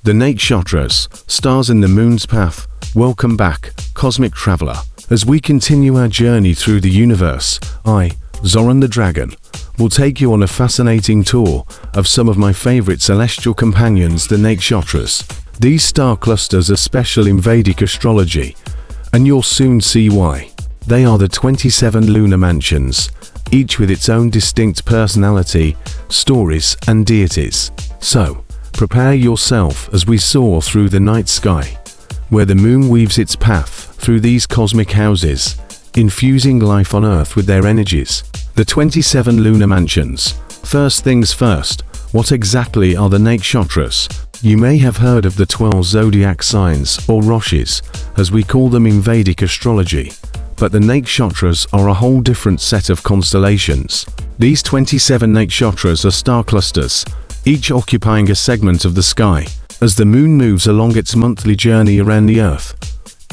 The Nakshatras, stars in the moon's path. Welcome back, cosmic traveler. As we continue our journey through the universe, I, Zoran the Dragon, will take you on a fascinating tour of some of my favorite celestial companions, the Nakshatras. These star clusters are special in Vedic astrology, and you'll soon see why. They are the 27 lunar mansions, each with its own distinct personality, stories, and deities. So, prepare yourself as we soar through the night sky, where the moon weaves its path through these cosmic houses, infusing life on Earth with their energies. The 27 lunar mansions. First things first, what exactly are the Nakshatras? You may have heard of the 12 zodiac signs, or Rashis, as we call them in Vedic astrology. But the Nakshatras are a whole different set of constellations. These 27 Nakshatras are star clusters, each occupying a segment of the sky. As the moon moves along its monthly journey around the Earth,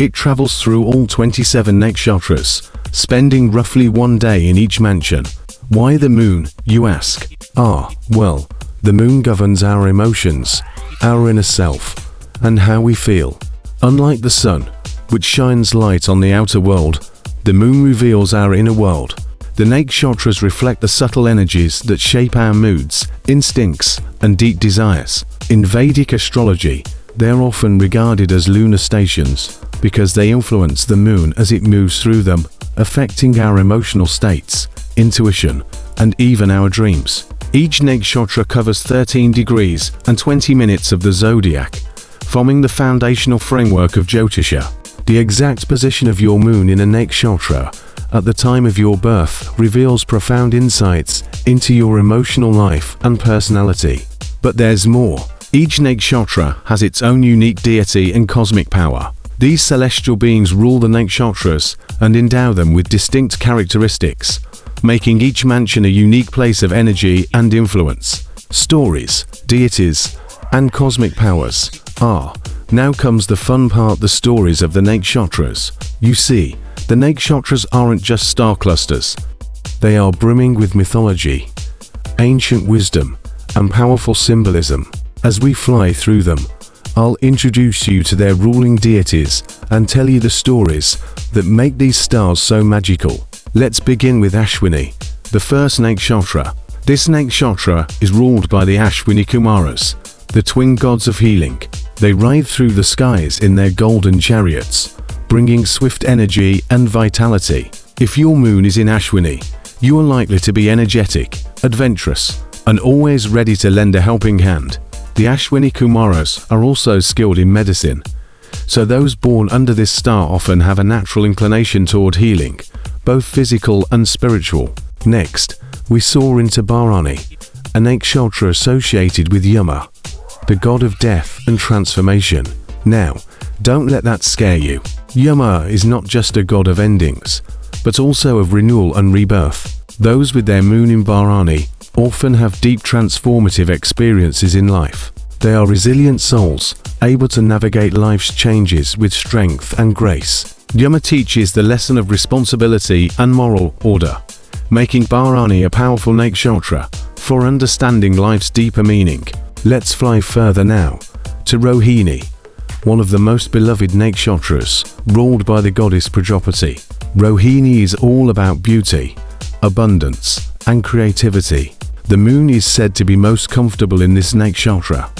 it travels through all 27 Nakshatras, spending roughly one day in each mansion. Why the moon, you ask? Well, the moon governs our emotions, our inner self, and how we feel. Unlike the sun, which shines light on the outer world, the moon reveals our inner world. The Nakshatras reflect the subtle energies that shape our moods, instincts, and deep desires. In Vedic astrology, they are often regarded as lunar stations because they influence the moon as it moves through them, affecting our emotional states, intuition, and even our dreams. Each nakshatra covers 13 degrees and 20 minutes of the zodiac, forming the foundational framework of Jyotisha. The exact position of your moon in a nakshatra at the time of your birth reveals profound insights into your emotional life and personality. But there's more. Each nakshatra has its own unique deity and cosmic power. These celestial beings rule the nakshatras and endow them with distinct characteristics, making each mansion a unique place of energy and influence. Stories, deities, and cosmic powers. Now comes the fun part, the stories of the nakshatras. You see, the nakshatras aren't just star clusters. They are brimming with mythology, ancient wisdom, and powerful symbolism. As we fly through them, I'll introduce you to their ruling deities and tell you the stories that make these stars so magical. Let's begin with Ashwini, the first nakshatra. This nakshatra is ruled by the Ashwini Kumaras, the twin gods of healing. They ride through the skies in their golden chariots, bringing swift energy and vitality. If your moon is in Ashwini, you are likely to be energetic, adventurous, and always ready to lend a helping hand. The Ashwini Kumaras are also skilled in medicine, so those born under this star often have a natural inclination toward healing, both physical and spiritual. Next, we soar into Bharani, a nakshatra associated with Yama, the god of death and transformation. Now, don't let that scare you. Yama is not just a god of endings, but also of renewal and rebirth. Those with their moon in Bharani often have deep transformative experiences in life. They are resilient souls, able to navigate life's changes with strength and grace. Yama teaches the lesson of responsibility and moral order, making Bharani a powerful nakshatra for understanding life's deeper meaning. Let's fly further now, to Rohini, one of the most beloved nakshatras, ruled by the goddess Prajapati. Rohini is all about beauty, abundance, and creativity. The moon is said to be most comfortable in this nakshatra,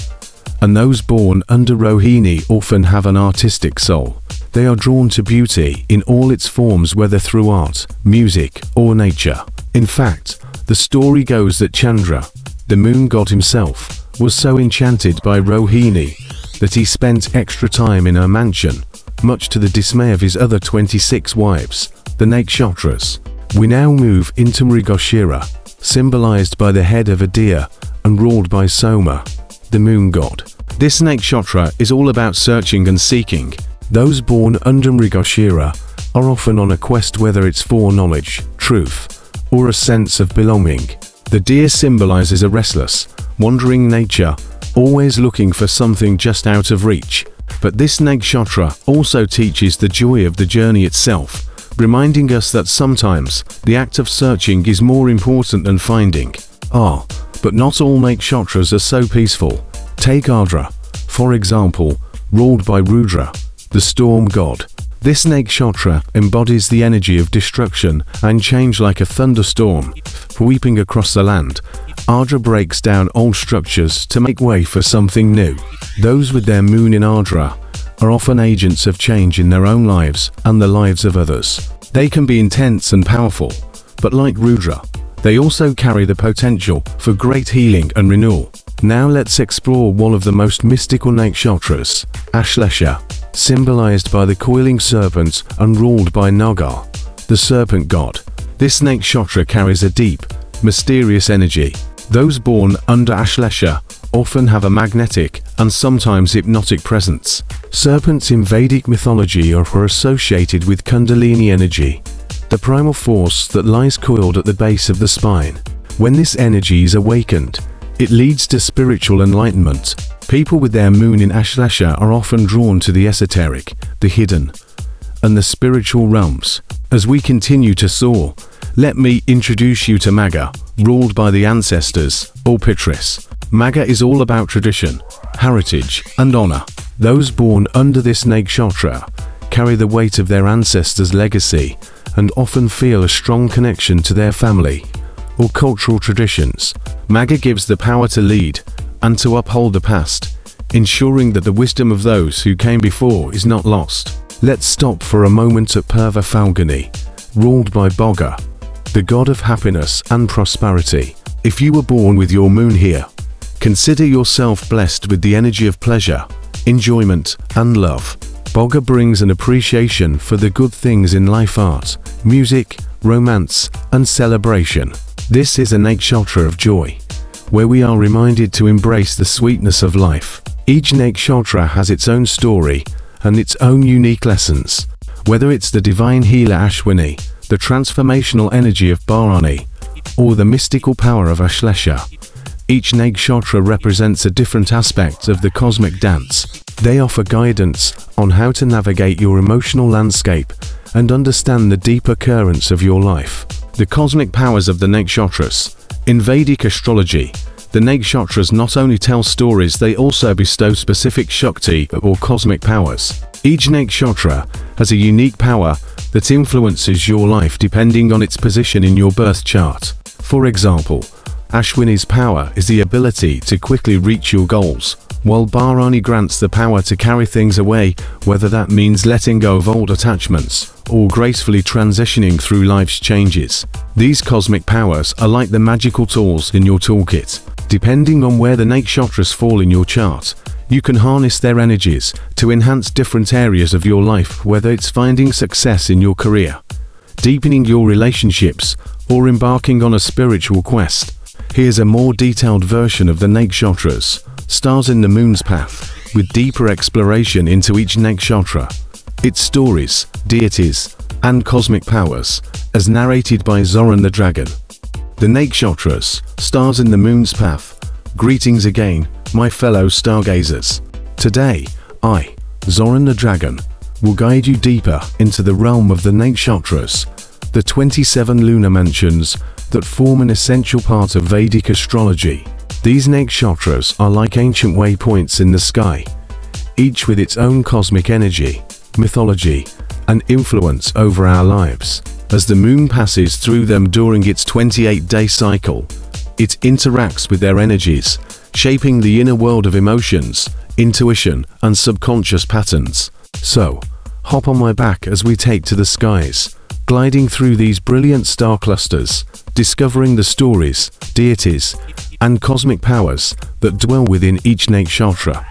and those born under Rohini often have an artistic soul. They are drawn to beauty in all its forms, whether through art, music, or nature. In fact, the story goes that Chandra, the moon god himself, was so enchanted by Rohini that he spent extra time in her mansion, much to the dismay of his other 26 wives, the nakshatras. We now move into Mrigashira, symbolized by the head of a deer and ruled by Soma, the moon god. This nakshatra is all about searching and seeking. Those born under Mrigashira are often on a quest, whether it's for knowledge, truth, or a sense of belonging. The deer symbolizes a restless, wandering nature, always looking for something just out of reach. But this nakshatra also teaches the joy of the journey itself, reminding us that sometimes the act of searching is more important than finding. But not all nakshatras are so peaceful. Take Ardra, For example, ruled by Rudra, the storm god. This nakshatra embodies the energy of destruction and change like a thunderstorm, sweeping across the land. Ardra breaks down old structures to make way for something new. Those with their moon in Ardra are often agents of change in their own lives and the lives of others. They can be intense and powerful, but like Rudra, they also carry the potential for great healing and renewal. Now let's explore one of the most mystical nakshatras, Ashlesha, symbolized by the coiling serpent and ruled by Naga, the serpent god. This nakshatra carries a deep, mysterious energy. Those born under Ashlesha often have a magnetic and sometimes hypnotic presence. Serpents in Vedic mythology are associated with Kundalini energy, the primal force that lies coiled at the base of the spine. When this energy is awakened, it leads to spiritual enlightenment. People with their moon in Ashlesha are often drawn to the esoteric, the hidden, and the spiritual realms. As we continue to soar, let me introduce you to Maga, ruled by the ancestors, or Pitris. Maga is all about tradition, heritage, and honor. Those born under this nakshatra carry the weight of their ancestors' legacy and often feel a strong connection to their family or cultural traditions. Maga gives the power to lead and to uphold the past, ensuring that the wisdom of those who came before is not lost. Let's stop for a moment at Purva Falguni, ruled by Bogga, the god of happiness and prosperity. If you were born with your moon here, consider yourself blessed with the energy of pleasure, enjoyment, and love. Bogga brings an appreciation for the good things in life: art, music, romance, and celebration. This is a nakshatra of joy, where we are reminded to embrace the sweetness of life. Each nakshatra has its own story and its own unique lessons. Whether it's the divine healer Ashwini, the transformational energy of Bharani, or the mystical power of Ashlesha, each nakshatra represents a different aspect of the cosmic dance. They offer guidance on how to navigate your emotional landscape and understand the deeper currents of your life. The cosmic powers of the nakshatras. In Vedic astrology, the nakshatras not only tell stories, they also bestow specific Shakti or cosmic powers. Each nakshatra has a unique power that influences your life depending on its position in your birth chart. For example, Ashwini's power is the ability to quickly reach your goals, while Bharani grants the power to carry things away, whether that means letting go of old attachments or gracefully transitioning through life's changes. These cosmic powers are like the magical tools in your toolkit. Depending on where the nakshatras fall in your chart, you can harness their energies to enhance different areas of your life, whether it's finding success in your career, deepening your relationships, or embarking on a spiritual quest. Here's a more detailed version of the nakshatras, stars in the moon's path, with deeper exploration into each nakshatra, its stories, deities, and cosmic powers, as narrated by Zoran the Dragon. The nakshatras, stars in the moon's path. Greetings again, my fellow stargazers. Today, I, Zoran the Dragon, will guide you deeper into the realm of the nakshatras, the 27 lunar mansions that form an essential part of Vedic astrology. These nakshatras are like ancient waypoints in the sky, each with its own cosmic energy, mythology, and influence over our lives. As the moon passes through them during its 28-day cycle, it interacts with their energies, shaping the inner world of emotions, intuition, and subconscious patterns. So, hop on my back as we take to the skies, gliding through these brilliant star clusters, discovering the stories, deities, and cosmic powers that dwell within each nakshatra.